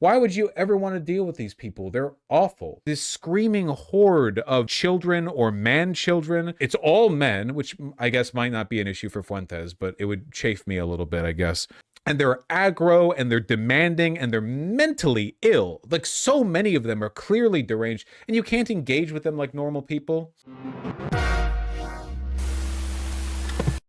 Why would you ever want to deal with these people? They're awful. This screaming horde of children or man children. It's all men, which I guess might not be an issue for Fuentes, but it would chafe me a little bit, I guess. And they're aggro and they're demanding and they're mentally ill. Like, so many of them are clearly deranged, and you can't engage with them like normal people.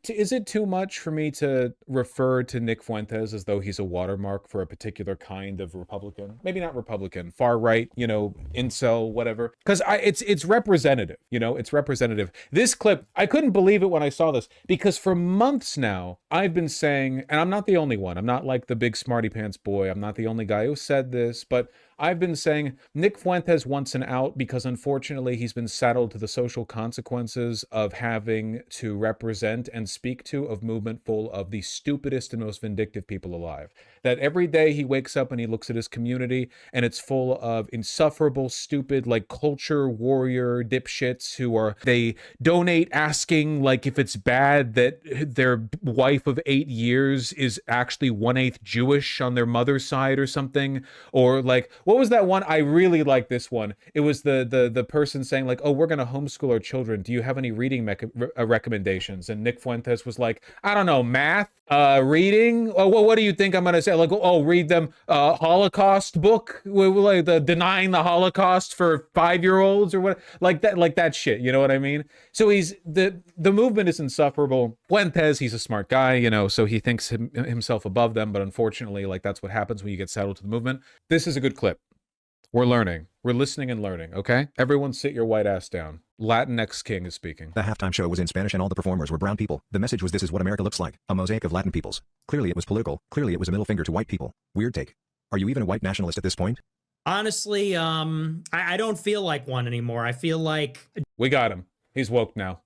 Is it too much for me to refer to Nick Fuentes as though he's a watermark for a particular kind of Republican? Maybe not Republican, far right, you know, incel, whatever. Because it's representative, you know, it's representative. This clip, I couldn't believe it when I saw this, because for months now, I've been saying, and I'm not the only one, I'm not like the big smarty pants boy, I'm not the only guy who said this, but I've been saying Nick Fuentes wants an out because unfortunately he's been saddled to the social consequences of having to represent and speak to a movement full of the stupidest and most vindictive people alive. That every day he wakes up and he looks at his community and it's full of insufferable, stupid, like culture warrior dipshits they donate asking like if it's bad that their wife of 8 years is actually 1/8 Jewish on their mother's side or something. Or like, what was that one? I really like this one. It was the person saying like, oh, we're going to homeschool our children. Do you have any reading recommendations? And Nick Fuentes was like, I don't know, math, reading. Oh, well, what do you think I'm going to say? Like, oh, read them Holocaust book, like the denying the Holocaust for 5-year-olds or what, like that shit. You know what I mean? So he's the movement is insufferable. Fuentes, he's a smart guy, you know, so he thinks himself above them. But unfortunately, like that's what happens when you get saddled to the movement. This is a good clip. We're learning. We're listening and learning, okay? Everyone sit your white ass down. Latinx King is speaking. The halftime show was in Spanish and all the performers were brown people. The message was, this is what America looks like, a mosaic of Latin peoples. Clearly it was political. Clearly it was a middle finger to white people. Weird take. Are you even a white nationalist at this point? Honestly, I don't feel like one anymore. I feel like... We got him. He's woke now.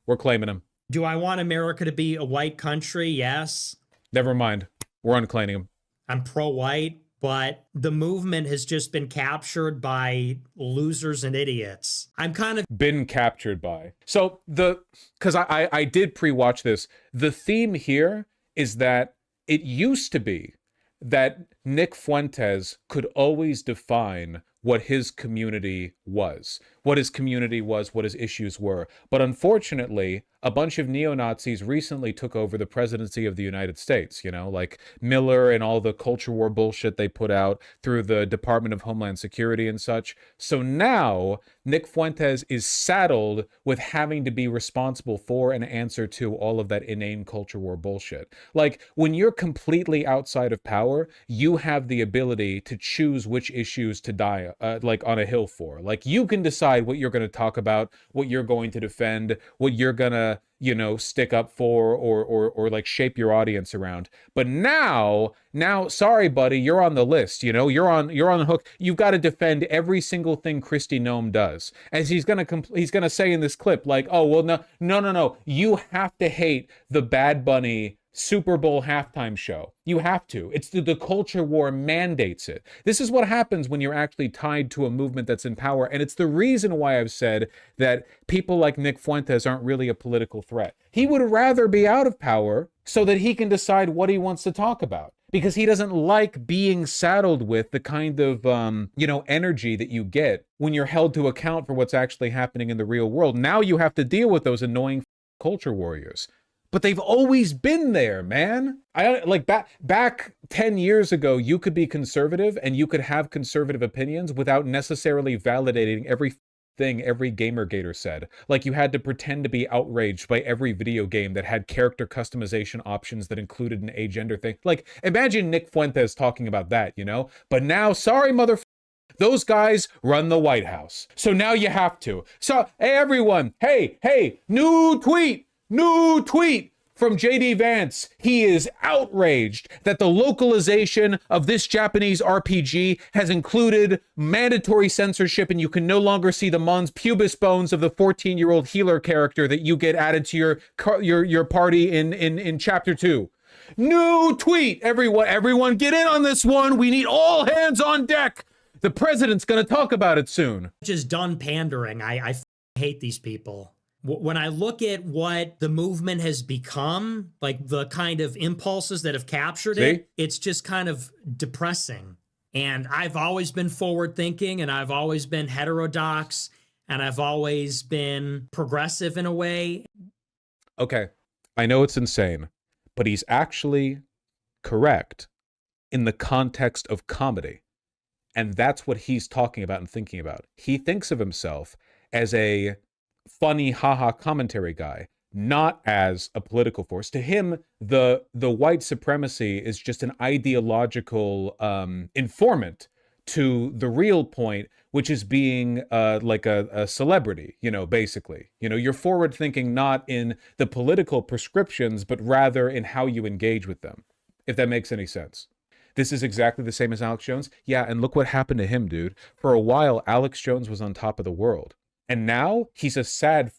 We're claiming him. Do I want America to be a white country? Yes. Never mind. We're unclaiming him. I'm pro-white. But the movement has just been captured by losers and idiots. I'm kind of been captured by. So because I did pre-watch this. The theme here is that it used to be that Nick Fuentes could always define what his community was, what his issues were. But unfortunately, a bunch of neo-Nazis recently took over the presidency of the United States, you know, like Miller and all the culture war bullshit they put out through the Department of Homeland Security and such. So now Nick Fuentes is saddled with having to be responsible for and answer to all of that inane culture war bullshit. Like, when you're completely outside of power, you have the ability to choose which issues to die like on a hill for. Like, you can decide what you're going to talk about, what you're going to defend, what you're going to, you know, stick up for or like shape your audience around. But now, sorry, buddy, you're on the list, you know, you're on the hook. You've got to defend every single thing Kristi Noem does. As he's going to say in this clip, like, oh, well, no. You have to hate the Bad Bunny Super Bowl halftime show. You have to. It's the culture war mandates it. This is what happens when you're actually tied to a movement that's in power. And it's the reason why I've said that people like Nick Fuentes aren't really a political threat. He would rather be out of power so that he can decide what he wants to talk about, because he doesn't like being saddled with the kind of, energy that you get when you're held to account for what's actually happening in the real world. Now you have to deal with those annoying culture warriors. But they've always been there, man. Back 10 years ago, you could be conservative and you could have conservative opinions without necessarily validating everything every Gamergator said. Like, you had to pretend to be outraged by every video game that had character customization options that included an agender thing. Like, imagine Nick Fuentes talking about that, you know? But now, sorry, those guys run the White House. So now you have to. So, hey, everyone. Hey, new tweet from JD Vance. He is outraged that the localization of this Japanese RPG has included mandatory censorship, and you can no longer see the mons pubis bones of the 14-year-old healer character that you get added to your party in chapter 2. New tweet. Everyone get in on this one. We need all hands on deck. The president's going to talk about it soon. Just done pandering. I hate these people. When I look at what the movement has become, like the kind of impulses that have captured it, it's just kind of depressing. And I've always been forward thinking, and I've always been heterodox, and I've always been progressive in a way. Okay, I know it's insane, but he's actually correct in the context of comedy. And that's what he's talking about and thinking about. He thinks of himself as a funny haha commentary guy, not as a political force. To him, the white supremacy is just an ideological informant to the real point, which is being like a celebrity, basically. You're forward thinking not in the political prescriptions, but rather in how you engage with them, if that makes any sense. This is exactly the same as Alex Jones. Yeah, and look what happened to him, dude. For a while, Alex Jones was on top of the world. And now he's a sad,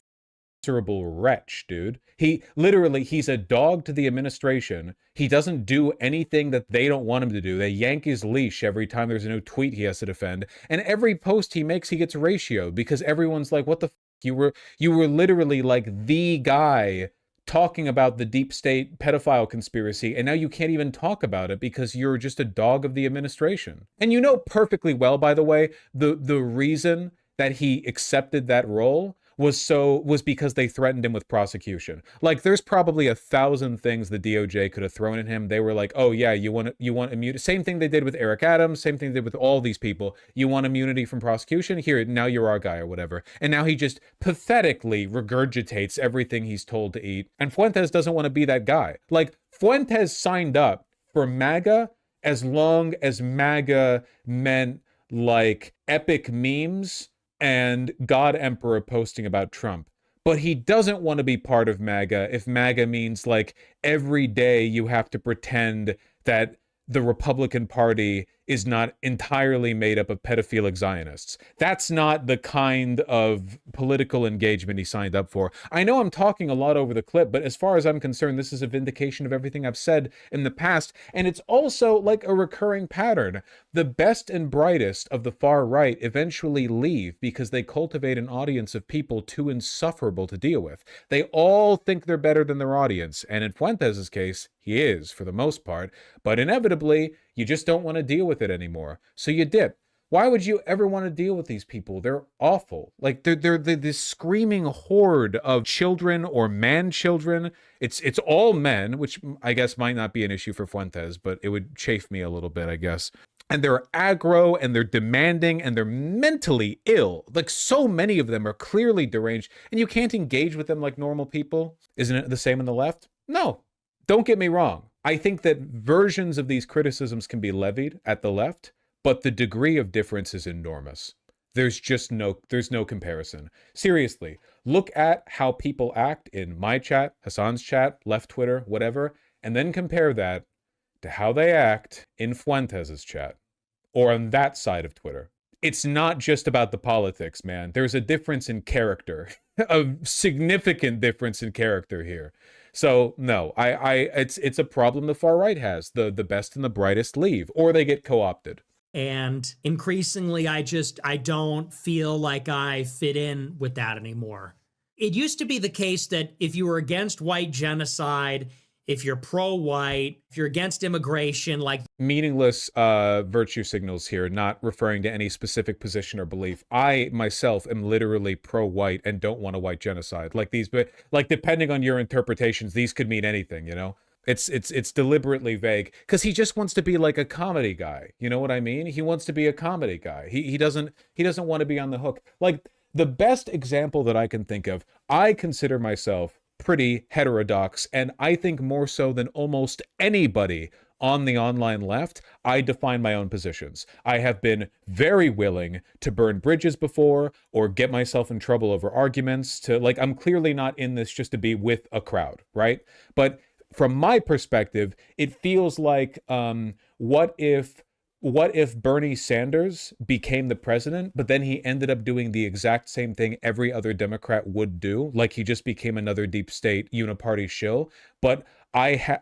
miserable wretch, dude. He's a dog to the administration. He doesn't do anything that they don't want him to do. They yank his leash every time there's a new tweet he has to defend. And every post he makes, he gets ratioed because everyone's like, what the f***? You were literally like the guy talking about the deep state pedophile conspiracy, and now you can't even talk about it because you're just a dog of the administration. And you know perfectly well, by the way, the reason that he accepted that role was because they threatened him with prosecution. Like, there's probably 1,000 things the DOJ could have thrown at him. They were like, oh yeah, you want immunity. Same thing they did with Eric Adams, same thing they did with all these people. You want immunity from prosecution? Here, now you're our guy or whatever. And now he just pathetically regurgitates everything he's told to eat. And Fuentes doesn't want to be that guy. Like, Fuentes signed up for MAGA as long as MAGA meant like epic memes and God Emperor posting about Trump. But he doesn't want to be part of MAGA if MAGA means like every day you have to pretend that the Republican Party is not entirely made up of pedophilic Zionists. That's not the kind of political engagement he signed up for. I know I'm talking a lot over the clip, but as far as I'm concerned, this is a vindication of everything I've said in the past. And it's also like a recurring pattern. The best and brightest of the far right eventually leave because they cultivate an audience of people too insufferable to deal with. They all think they're better than their audience. And in Fuentes' case, he is for the most part, but inevitably, you just don't want to deal with it anymore. So you dip. Why would you ever want to deal with these people? They're awful. Like they're this screaming horde of children or man children. It's all men, which I guess might not be an issue for Fuentes, but it would chafe me a little bit, I guess. And they're aggro and they're demanding and they're mentally ill. Like, so many of them are clearly deranged, and you can't engage with them like normal people. Isn't it the same on the left? No. Don't get me wrong. I think that versions of these criticisms can be levied at the left, but the degree of difference is enormous. There's no comparison. Seriously, look at how people act in my chat, Hassan's chat, left Twitter, whatever, and then compare that to how they act in Fuentes' chat or on that side of Twitter. It's not just about the politics, man. There's a difference in character, a significant difference in character here. So no, it's a problem the far right has. The best and the brightest leave, or they get co-opted. And increasingly, I don't feel like I fit in with that anymore. It used to be the case that if you were against white genocide, if you're pro-white, if you're against immigration, like meaningless virtue signals here, not referring to any specific position or belief. I myself am literally pro-white and don't want a white genocide. Like these, but like depending on your interpretations, these could mean anything, you know? It's deliberately vague because he just wants to be like a comedy guy. You know what I mean? He wants to be a comedy guy. He doesn't want to be on the hook. Like, the best example that I can think of, I consider myself pretty heterodox, and I think more so than almost anybody on the online left, I define my own positions. I have been very willing to burn bridges before or get myself in trouble over arguments I'm clearly not in this just to be with a crowd, right? But from my perspective, it feels like, what if Bernie Sanders became the president, but then he ended up doing the exact same thing every other Democrat would do, like he just became another deep state uniparty shill, but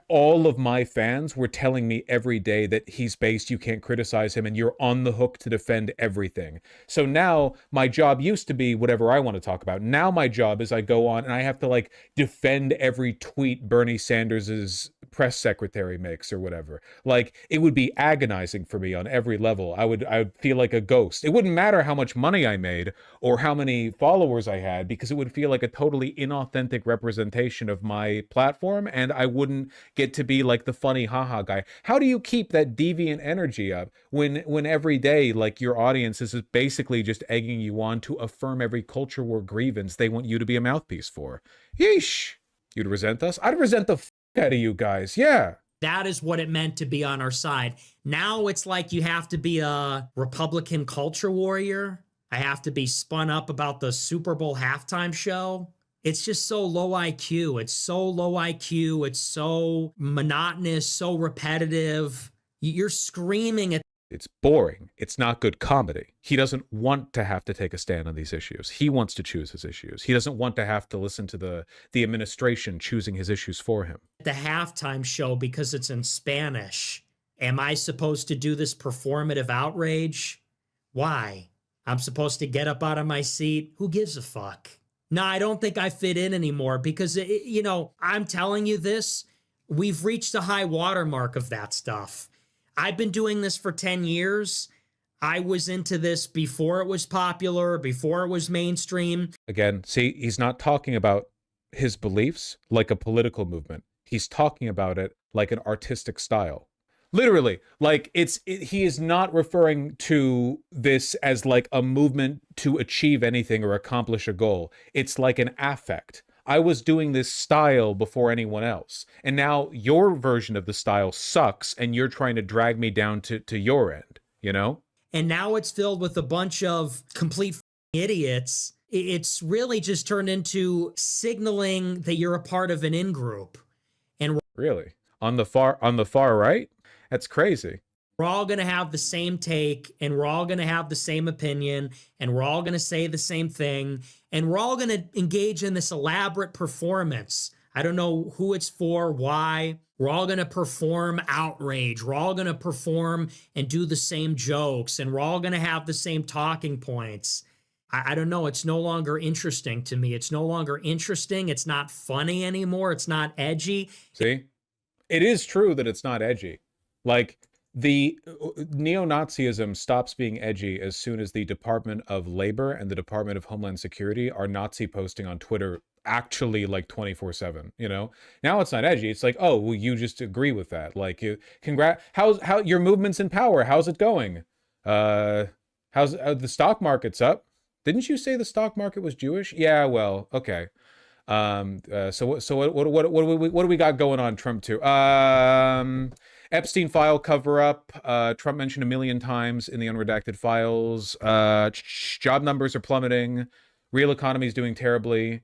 all of my fans were telling me every day that he's based, you can't criticize him, and you're on the hook to defend everything. So now my job used to be whatever I want to talk about. Now my job is I go on and I have to defend every tweet Bernie Sanders' press secretary makes or whatever. Like, it would be agonizing for me on every level. I would feel like a ghost. It wouldn't matter how much money I made or how many followers I had, because it would feel like a totally inauthentic representation of my platform, and I wouldn't get to be like the funny haha guy. How do you keep that deviant energy up when every day, like, your audience is basically just egging you on to affirm every culture war grievance they want you to be a mouthpiece for? Yeesh. You'd resent us? I'd resent the out of you guys. Yeah. That is what it meant to be on our side. Now it's like you have to be a Republican culture warrior. I have to be spun up about the Super Bowl halftime show. It's just so low IQ. It's so low IQ. It's so monotonous, so repetitive. You're screaming at. It's boring. It's not good comedy. He doesn't want to have to take a stand on these issues. He wants to choose his issues. He doesn't want to have to listen to the administration choosing his issues for him. The halftime show because it's in Spanish. Am I supposed to do this performative outrage? Why? I'm supposed to get up out of my seat? Who gives a fuck? No, I don't think I fit in anymore because, I'm telling you this, we've reached a high watermark of that stuff. I've been doing this for 10 years. I was into this before it was popular, before it was mainstream. Again, see, he's not talking about his beliefs like a political movement. He's talking about it like an artistic style. Literally, like he is not referring to this as like a movement to achieve anything or accomplish a goal. It's like an affect. I was doing this style before anyone else, and now your version of the style sucks, and you're trying to drag me down to your end, you know? And now it's filled with a bunch of complete idiots. It's really just turned into signaling that you're a part of an in-group. And really? On the far right? That's crazy. We're all going to have the same take, and we're all going to have the same opinion, and we're all going to say the same thing, and we're all going to engage in this elaborate performance. I don't know who it's for, why. We're all going to perform outrage. We're all going to perform and do the same jokes, and we're all going to have the same talking points. I don't know. It's no longer interesting to me. It's no longer interesting. It's not funny anymore. It's not edgy. See? It is true that it's not edgy. Like, the neo-Nazism stops being edgy as soon as the Department of Labor and the Department of Homeland Security are Nazi posting on Twitter actually like 24/7, you know? Now it's not edgy. It's like, oh, well, you just agree with that. Like, how your movement's in power? How's it going? How's the stock market's up? Didn't you say the stock market was Jewish? Yeah, well, okay. So what do we got going on, Trump too? Epstein file cover-up. Trump mentioned 1 million times in the unredacted files. Job numbers are plummeting. Real economy is doing terribly.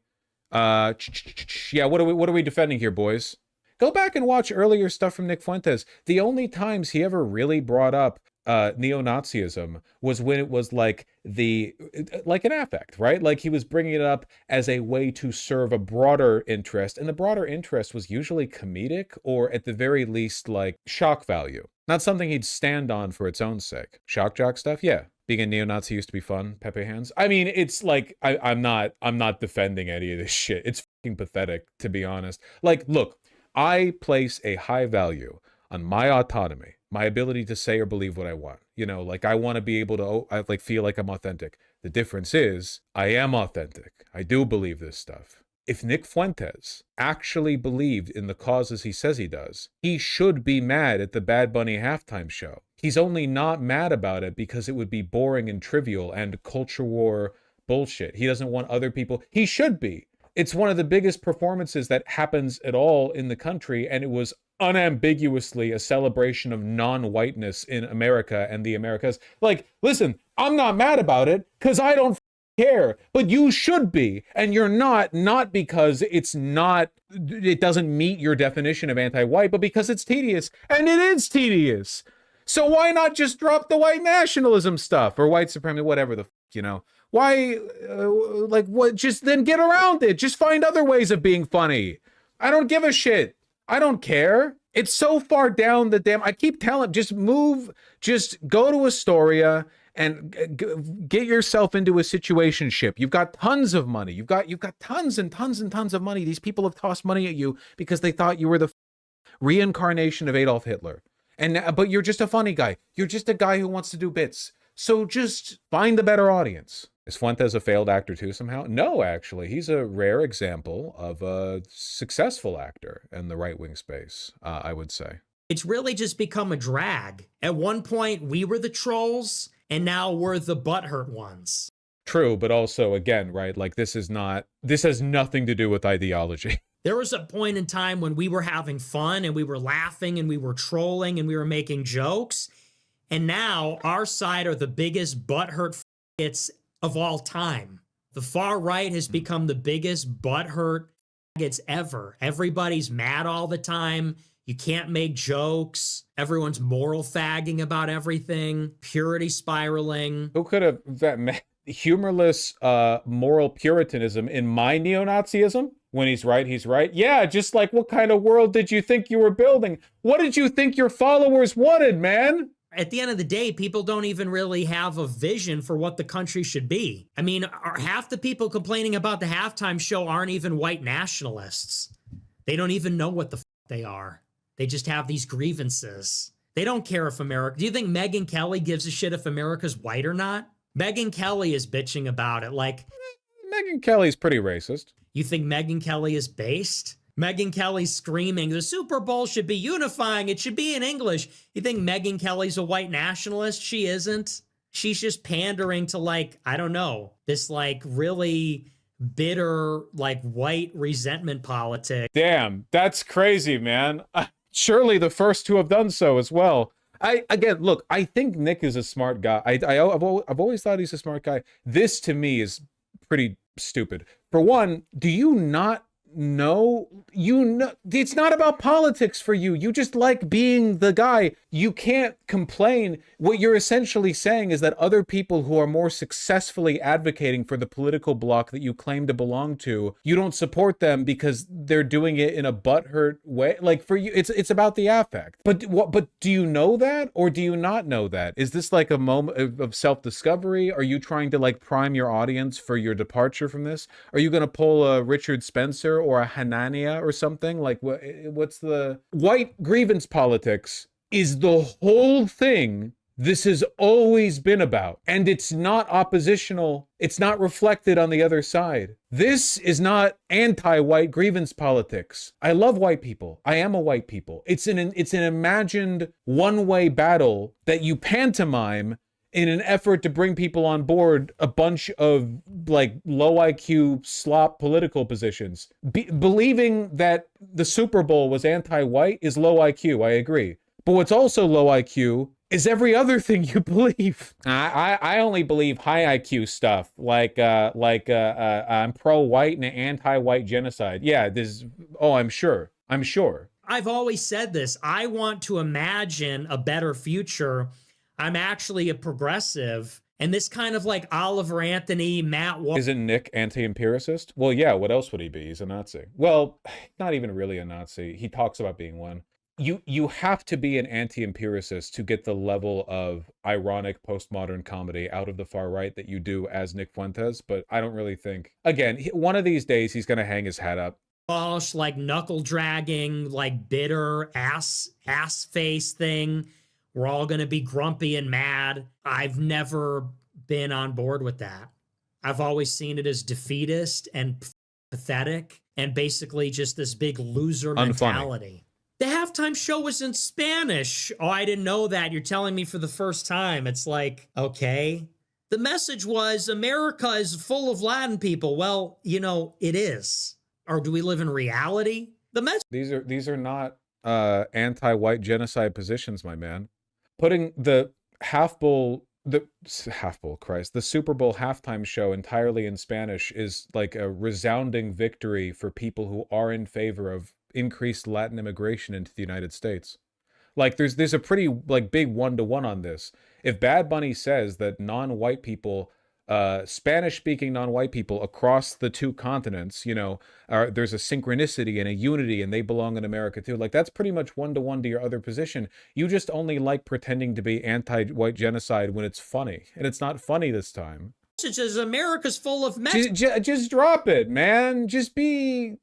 Yeah, what are we defending here, boys? Go back and watch earlier stuff from Nick Fuentes. The only times he ever really brought up neo-Nazism was when it was like an affect, right? Like, he was bringing it up as a way to serve a broader interest, and the broader interest was usually comedic or at the very least like shock value, not something he'd stand on for its own sake. Shock jock stuff, yeah. Being a neo-Nazi used to be fun. Pepe hands. I mean, it's like I'm not defending any of this shit. It's fucking pathetic, to be honest. Like, look, I place a high value on my autonomy, my ability to say or believe what I want. You know, like, I want to be able to feel like I'm authentic. The difference is I am authentic. I do believe this stuff. If Nick Fuentes actually believed in the causes he says he does, he should be mad at the Bad Bunny halftime show. He's only not mad about it because it would be boring and trivial and culture war bullshit. He doesn't want other people. He should be. It's one of the biggest performances that happens at all in the country, and it was unambiguously a celebration of non-whiteness in America and the Americas. Like, listen, I'm not mad about it because I don't care, but you should be, and you're not because it doesn't meet your definition of anti-white, but because it's tedious, and it is tedious. So why not just drop the white nationalism stuff or white supremacy, whatever the you know? Why, what? Just then get around it. Just find other ways of being funny. I don't give a shit. I don't care. It's so far down the damn. I keep telling, just move. Just go to Astoria and get yourself into a situationship. You've got tons of money. You've got tons and tons and tons of money. These people have tossed money at you because they thought you were the reincarnation of Adolf Hitler. But you're just a funny guy. You're just a guy who wants to do bits. So just find a better audience. Is Fuentes a failed actor too somehow? No, actually. He's a rare example of a successful actor in the right-wing space, I would say. It's really just become a drag. At one point, we were the trolls, and now we're the butthurt ones. True, but also, again, right, like this has nothing to do with ideology. There was a point in time when we were having fun and we were laughing and we were trolling and we were making jokes. And now our side are the biggest butthurt faggots of all time. The far right has become the biggest butthurt faggots ever. Everybody's mad all the time. You can't make jokes. Everyone's moral fagging about everything. Purity spiraling. Who could have that humorless moral puritanism in my neo-Nazism? When he's right, he's right. Yeah, just like what kind of world did you think you were building? What did you think your followers wanted, man? At the end of the day, people don't even really have a vision for what the country should be. I mean, half the people complaining about the halftime show aren't even white nationalists. They don't even know what the they are. They just have these grievances. They don't care if America... Do you think Megyn Kelly gives a shit if America's white or not? Megyn Kelly is bitching about it like... Megyn Kelly's pretty racist. You think Megyn Kelly is based? Megyn Kelly's screaming, the Super Bowl should be unifying. It should be in English. You think Megyn Kelly's a white nationalist? She isn't. She's just pandering to, like, I don't know, this, like, really bitter, like, white resentment politics. Damn, that's crazy, man. Surely the first to have done so as well. Again, look, I think Nick is a smart guy. I've always thought he's a smart guy. This, to me, is pretty stupid. For one, do you not know? It's not about politics for you. You just like being the guy. You can't complain. What you're essentially saying is that other people who are more successfully advocating for the political bloc that you claim to belong to, you don't support them because they're doing it in a butthurt way. Like for you, it's about the affect. But do you know that, or do you not know that? Is this like a moment of self-discovery? Are you trying to like prime your audience for your departure from this? Are you going to pull a Richard Spencer or a Hanania or something? Like what's the white grievance politics? Is the whole thing this has always been about. And it's not oppositional. It's not reflected on the other side. This is not anti-white grievance politics. I love white people. I am a white people. It's an imagined one-way battle that you pantomime in an effort to bring people on board a bunch of like low IQ slop political positions. Believing that the Super Bowl was anti-white is low IQ. I agree. But what's also low IQ is every other thing you believe. I only believe high IQ stuff, like I'm pro-white and anti-white genocide. Yeah, I'm sure. I've always said this. I want to imagine a better future. I'm actually a progressive. And this kind of like Oliver Anthony, Matt Walsh. Isn't Nick anti-empiricist? Well, yeah, what else would he be? He's a Nazi. Well, not even really a Nazi. He talks about being one. You have to be an anti-empiricist to get the level of ironic postmodern comedy out of the far right that you do as Nick Fuentes, but I don't really think... Again, one of these days he's going to hang his hat up. Walsh, like knuckle dragging, like bitter ass face thing. We're all going to be grumpy and mad. I've never been on board with that. I've always seen it as defeatist and pathetic and basically just this big loser mentality. The halftime show was in Spanish. Oh, I didn't know that. You're telling me for the first time. It's like, okay. The message was America is full of Latin people. Well, you know, it is. Or do we live in reality? The message. These are not anti-white genocide positions, my man. Putting the Super Bowl halftime show entirely in Spanish is like a resounding victory for people who are in favor of increased Latin immigration into the United States. Like there's a pretty like big one-to-one on this. If Bad Bunny says that non-white people, Spanish-speaking non-white people across the two continents, you know, there's a synchronicity and a unity and they belong in America too. Like that's pretty much one-to-one to your other position. You just only like pretending to be anti-white genocide when it's funny. And it's not funny this time. Message is America's full of Mexicans. Just drop it, man.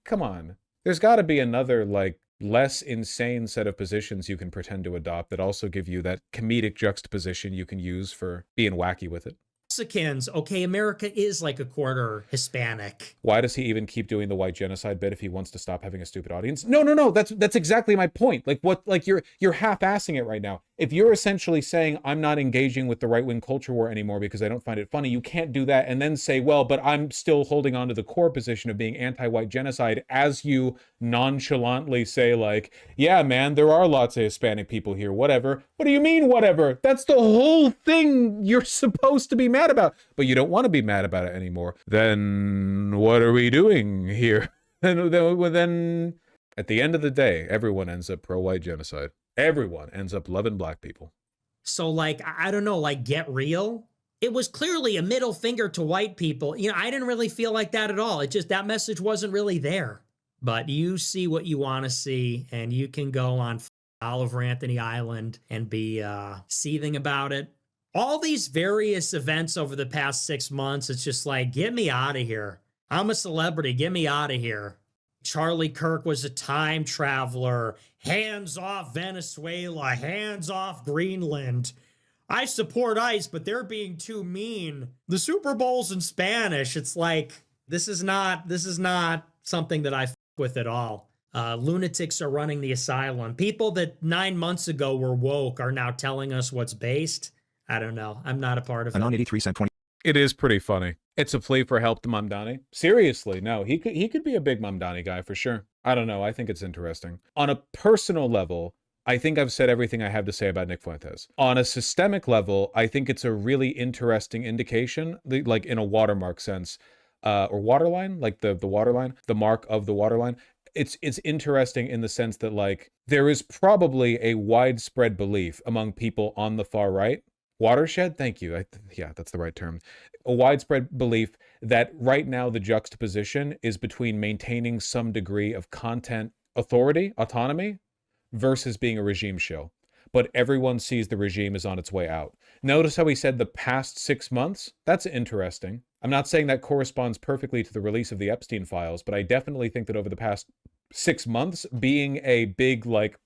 Come on. There's got to be another, like, less insane set of positions you can pretend to adopt that also give you that comedic juxtaposition you can use for being wacky with it. Mexicans, okay, America is like a quarter Hispanic. Why does he even keep doing the white genocide bit if he wants to stop having a stupid audience? No. That's exactly my point. Like what? Like you're half-assing it right now. If you're essentially saying I'm not engaging with the right-wing culture war anymore because I don't find it funny, you can't do that and then say, well, but I'm still holding on to the core position of being anti-white genocide, as you nonchalantly say, like, yeah, man, there are lots of Hispanic people here, whatever. What do you mean, whatever? That's the whole thing you're supposed to be mad about. But you don't want to be mad about it anymore. Then what are we doing here? Then at the end of the day, everyone ends up pro-white genocide. Everyone ends up loving black people. So, like, I don't know, like, get real. It was clearly a middle finger to white people. You know, I didn't really feel like that at all. It just, that message wasn't really there. But you see what you want to see, and you can go on Oliver Anthony Island and be seething about it. All these various events over the past 6 months, it's just like, get me out of here. I'm a celebrity. Get me out of here. Charlie Kirk was a time traveler. Hands off Venezuela. Hands off Greenland. I support ICE, but they're being too mean. The Super Bowl's in Spanish. It's like, this is not something that I f with at all. Lunatics are running the asylum. People that 9 months ago were woke are now telling us what's based. I don't know. I'm not a part of it. A non-83-cent 20. It is pretty funny. It's a plea for help to Mamdani. Seriously, no, he could be a big Mamdani guy for sure. I don't know. I think it's interesting. On a personal level, I think I've said everything I have to say about Nick Fuentes. On a systemic level, I think it's a really interesting indication, like in a watermark sense, or waterline, like the waterline, the mark of the waterline. It's interesting in the sense that, like, there is probably a widespread belief among people on the far right. Watershed? Thank you. Yeah, that's the right term. A widespread belief that right now the juxtaposition is between maintaining some degree of content authority, autonomy, versus being a regime shill. But everyone sees the regime is on its way out. Notice how he said the past 6 months? That's interesting. I'm not saying that corresponds perfectly to the release of the Epstein files, but I definitely think that over the past 6 months, being a big, like,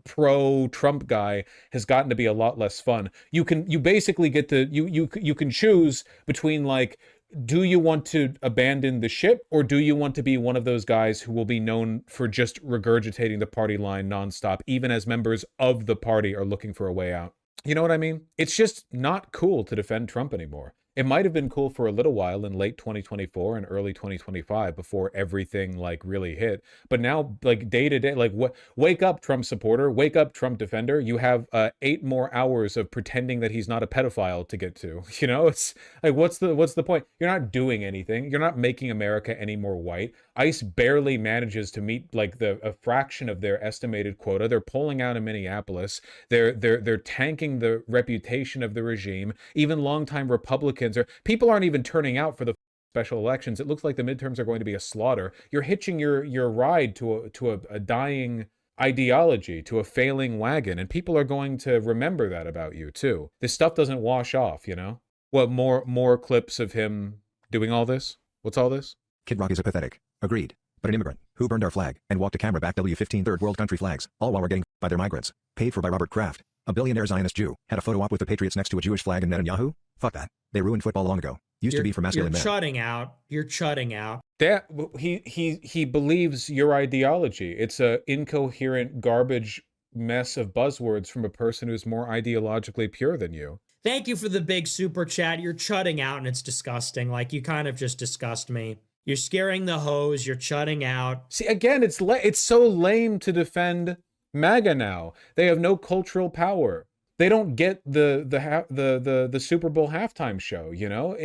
pro-Trump guy has gotten to be a lot less fun. You basically get to, you can choose between, like, do you want to abandon the ship, or do you want to be one of those guys who will be known for just regurgitating the party line nonstop, even as members of the party are looking for a way out? You know what I mean? It's just not cool to defend Trump anymore. It might have been cool for a little while in late 2024 and early 2025 before everything, like, really hit. But now, like, day to day, like, wake up, Trump supporter, wake up, Trump defender. You have 8 more hours of pretending that he's not a pedophile to get to. You know, it's like, what's the point? You're not doing anything. You're not making America any more white. ICE barely manages to meet, like, a fraction of their estimated quota. They're pulling out in Minneapolis. They're tanking the reputation of the regime. Even longtime Republicans people aren't even turning out for the special elections. It looks like the midterms are going to be a slaughter. You're hitching your ride to a dying ideology, to a failing wagon, and people are going to remember that about you too. This stuff doesn't wash off, you know? What, more clips of him doing all this? What's all this? Kid Rock is a pathetic. Agreed. But an immigrant, who burned our flag, and walked a camera back W-15 third world country flags, all while we're getting by their migrants. Paid for by Robert Kraft, a billionaire Zionist Jew, had a photo op with the Patriots next to a Jewish flag and Netanyahu? Fuck that. They ruined football long ago. Used to be for masculine men. You're shutting out. You're shutting out. That he believes your ideology. It's a incoherent garbage mess of buzzwords from a person who's more ideologically pure than you. Thank you for the big super chat. You're shutting out, and it's disgusting. Like, you kind of just disgust me. You're scaring the hose. You're shutting out. See, again, it's so lame to defend MAGA now. They have no cultural power. They don't get the Super Bowl halftime show, you know?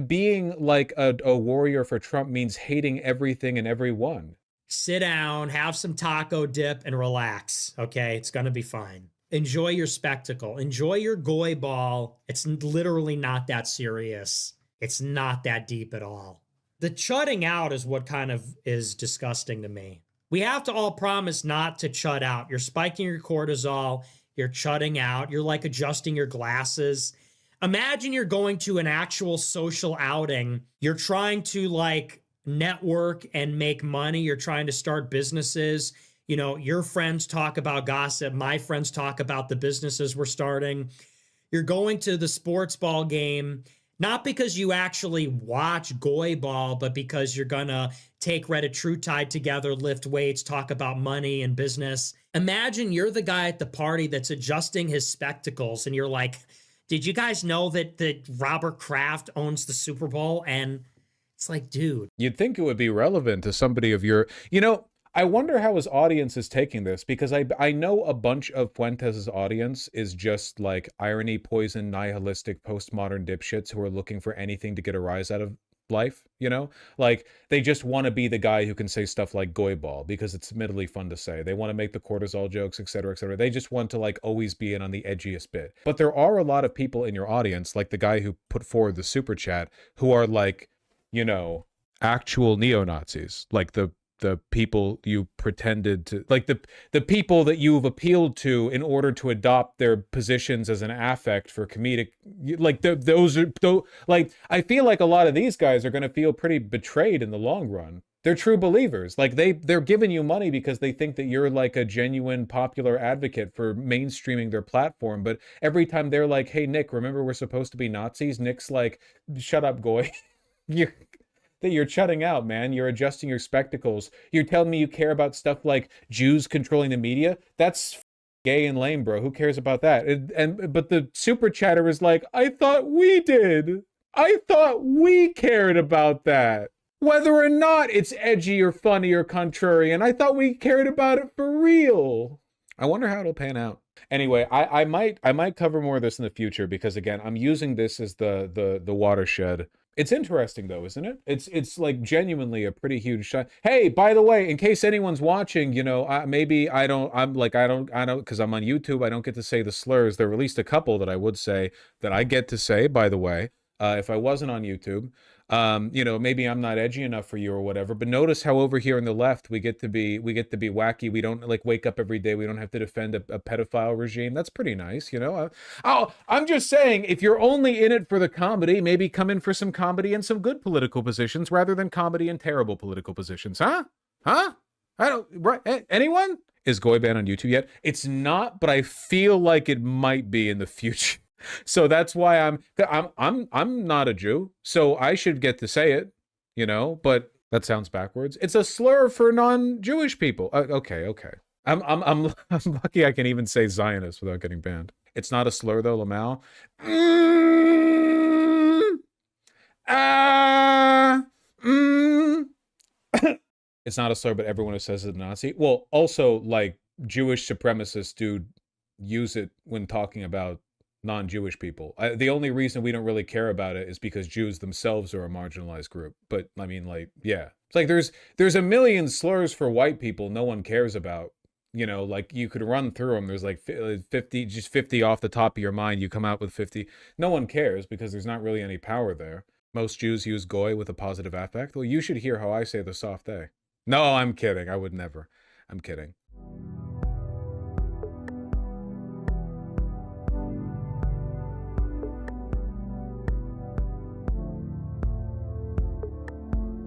Being like a warrior for Trump means hating everything and everyone. Sit down, have some taco dip, and relax, okay? It's gonna be fine. Enjoy your spectacle. Enjoy your goy ball. It's literally not that serious. It's not that deep at all. The chutting out is what kind of is disgusting to me. We have to all promise not to chut out. You're spiking your cortisol. You're chutting out. You're, like, adjusting your glasses. Imagine you're going to an actual social outing. You're trying to, like, network and make money. You're trying to start businesses. You know, your friends talk about gossip. My friends talk about the businesses we're starting. You're going to the sports ball game, not because you actually watch goy ball, but because you're going to take Reddit True Tide together, lift weights, talk about money and business. Imagine you're the guy at the party that's adjusting his spectacles and you're like, did you guys know that Robert Kraft owns the Super Bowl? And it's like, dude. You'd think it would be relevant to somebody of your, I wonder how his audience is taking this, because I know a bunch of Fuentes' audience is just like irony, poison, nihilistic, postmodern dipshits who are looking for anything to get a rise out of life, Like, they just want to be the guy who can say stuff like goy ball because it's admittedly fun to say. They want to make the cortisol jokes, etc., etc. They just want to like always be in on the edgiest bit. But there are a lot of people in your audience, like the guy who put forward the super chat, who are like, actual neo-Nazis, like the people you pretended to, like the people that you've appealed to in order to adopt their positions as an affect for comedic, like those are, like, I feel like a lot of these guys are going to feel pretty betrayed in the long run. They're true believers. Like they're giving you money because they think that you're like a genuine popular advocate for mainstreaming their platform. But every time they're like, hey, Nick, remember we're supposed to be Nazis? Nick's like, shut up, Goy. You're shutting out, man. You're adjusting your spectacles. You're telling me you care about stuff like Jews controlling the media? That's gay and lame, bro. Who cares about that? But the super chatter is like, I thought we did. I thought we cared about that. Whether or not it's edgy or funny or contrarian, I thought we cared about it for real. I wonder how it'll pan out. Anyway, I might cover more of this in the future because, again, I'm using this as the watershed. It's interesting though, isn't it? It's like genuinely a pretty huge shot. Hey, by the way, in case anyone's watching, maybe I don't because I'm on YouTube, I don't get to say the slurs. There are at least a couple that I would say that I get to say, by the way, if I wasn't on YouTube. Maybe I'm not edgy enough for you or whatever, but notice how over here on the left we get to be wacky. We don't like wake up every day. We don't have to defend a pedophile regime. That's pretty nice, I'm just saying, if you're only in it for the comedy, maybe come in for some comedy and some good political positions rather than comedy and terrible political positions, huh? I don't, right? Anyone? Is Goy banned on YouTube yet? It's not, but I feel like it might be in the future. So that's why I'm not a Jew, so I should get to say it, but that sounds backwards. It's a slur for non-Jewish people. Okay. I'm lucky I can even say Zionist without getting banned. It's not a slur though, Lamau. It's not a slur, but everyone who says it's a Nazi. Well, also, like, Jewish supremacists do use it when talking about non-Jewish people. The only reason we don't really care about it is because Jews themselves are a marginalized group. But I mean, like, yeah, it's like there's a million slurs for white people no one cares about. Like, you could run through them. There's like 50, just 50 off the top of your mind. You come out with 50. No one cares because there's not really any power there. Most Jews use goy with a positive affect. Well, you should hear how I say the soft A. No, I'm kidding. I would never. I'm kidding.